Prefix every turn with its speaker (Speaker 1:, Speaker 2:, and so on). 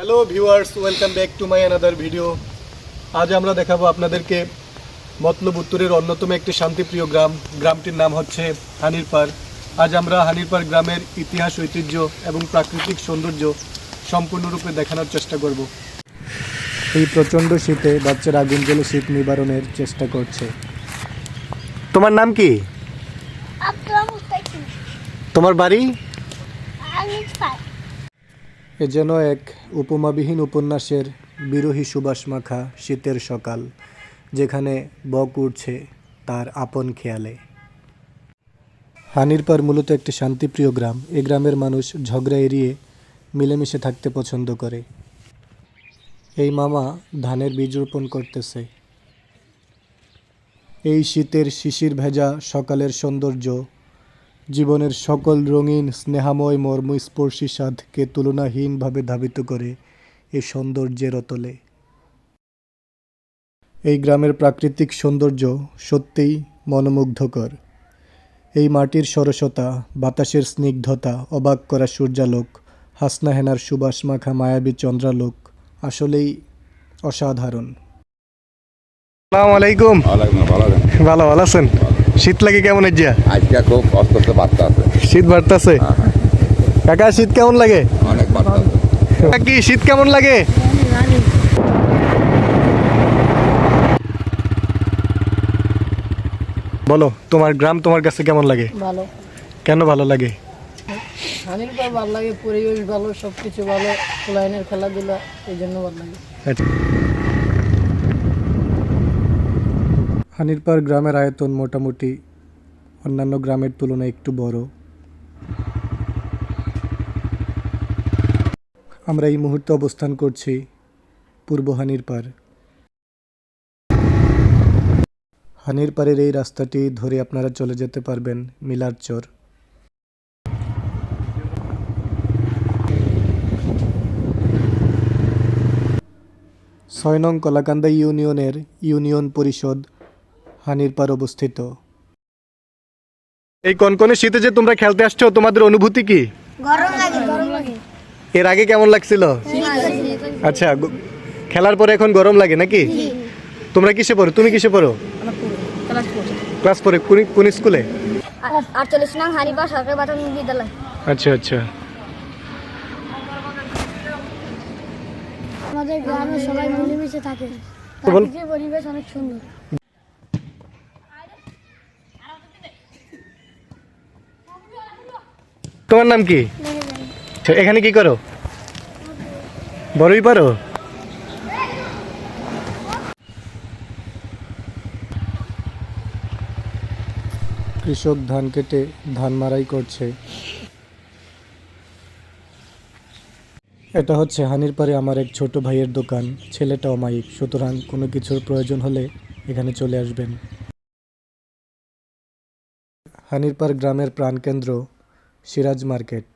Speaker 1: Hello viewers, welcome back to my another video. আজ আমরা দেখাবো আপনাদেরকে মতলব উত্তরের অন্যতম একটি শান্তিপ্রিয় গ্রামটির নাম হচ্ছে হানিরপাড়। আজ আমরা হানিরপাড় গ্রামের ইতিহাস, ঐতিহ্য এবং প্রাকৃতিক সৌন্দর্য সম্পূর্ণরূপে দেখানোর চেষ্টা করব। এই প্রচণ্ড শীতে বাচ্চারা আগুন জ্বেলে শীত নিবারণের চেষ্টা করছে। তোমার নাম কি? তোমার বাড়ি? এ যেন এক উপমাবিহীন উপন্যাসের বিরহী সুবাস মাখা শীতের সকাল, যেখানে বক উঠছে তার আপন খেয়ালে। হানিরপাড় মূলত একটি শান্তিপ্রিয় গ্রাম। এ গ্রামের মানুষ ঝগড়া এড়িয়ে মিলেমিশে থাকতে পছন্দ করে। এই মামা ধানের বীজ রোপণ করতেছে। এই শীতের শিশির ভেজা সকালের সৌন্দর্য জীবনের সকল রঙিন স্নেহাময় মর্মস্পর্শী স্বাদকে তুলনাহীনভাবে ধাবিত করে এই সৌন্দর্যের অতলে। এই গ্রামের প্রাকৃতিক সৌন্দর্য সত্যিই মনোমুগ্ধকর। এই মাটির সরসতা, বাতাসের স্নিগ্ধতা, অবাক করা সূর্যালোক, হাসনা হেনার সুবাস মাখা মায়াবী চন্দ্রালোক আসলেই অসাধারণ। আসসালামু আলাইকুম। ভালো ভালো আছেন? শীত লাগে কেমন?
Speaker 2: আজকে খুব কষ্ট বাড়তে
Speaker 1: শীত বাড়তেছে। কাকা, শীত কেমন লাগে?
Speaker 2: অনেক বাড়তে।
Speaker 1: কি শীত কেমন লাগে? বলো, তোমার গ্রাম তোমার কাছে কেমন লাগে?
Speaker 3: ভালো।
Speaker 1: কেন ভালো লাগে?
Speaker 3: হানিরপাড় ভালো লাগে, পরিবেশ ভালো, সবকিছু ভালো, লাইনের খেলাধুলা, এই জন্য ভালো লাগে।
Speaker 1: হানিরপাড় গ্রামের আয়তন মোটামুটি অন্যান্য গ্রামের তুলনায় একটু বড়। আমরা এই মুহূর্তে অবস্থান করছি পূর্ব হানিরপাড়। হানিরপাড়ের এই রাস্তাটি ধরে আপনারা চলে যেতে পারবেন মিলারচর। ৬ নং কলাকান্দা ইউনিয়নের ইউনিয়ন পরিষদ হানিরপাড় অবস্থিত। এই কনকনে শীতে যে তোমরা খেলতে আসছো, তোমাদের অনুভূতি কি?
Speaker 3: গরম লাগে।
Speaker 1: এর আগে কেমন লাগছিল? আচ্ছা, খেলার পরে এখন গরম লাগে নাকি? তোমরা কিসে পড়ো? তুমি কিসে পড়ো? ক্লাস 4। কোন স্কুলে?
Speaker 4: 48 নং হানিরপাড় সরকারি প্রাথমিক বিদ্যালয়।
Speaker 1: আচ্ছা আচ্ছা।
Speaker 4: আমাদের গ্রামে সবাই মিলেমিশে থাকে। প্রাকৃতিক পরিবেশ অনেক সুন্দর।
Speaker 1: তোমার নাম কি? এখানে কি করো? বড়ই পারো? কৃষক ধান কেটে ধান মাড়াই করছে। এটা হচ্ছে হানিরপাড়ে আমার এক ছোট ভাইয়ের দোকান। ছেলেটা অমায়িক, সুতরাং কোনো কিছুর প্রয়োজন হলে এখানে চলে আসবেন। হানিরপাড় গ্রামের প্রাণকেন্দ্র সিরাজ মার্কেট।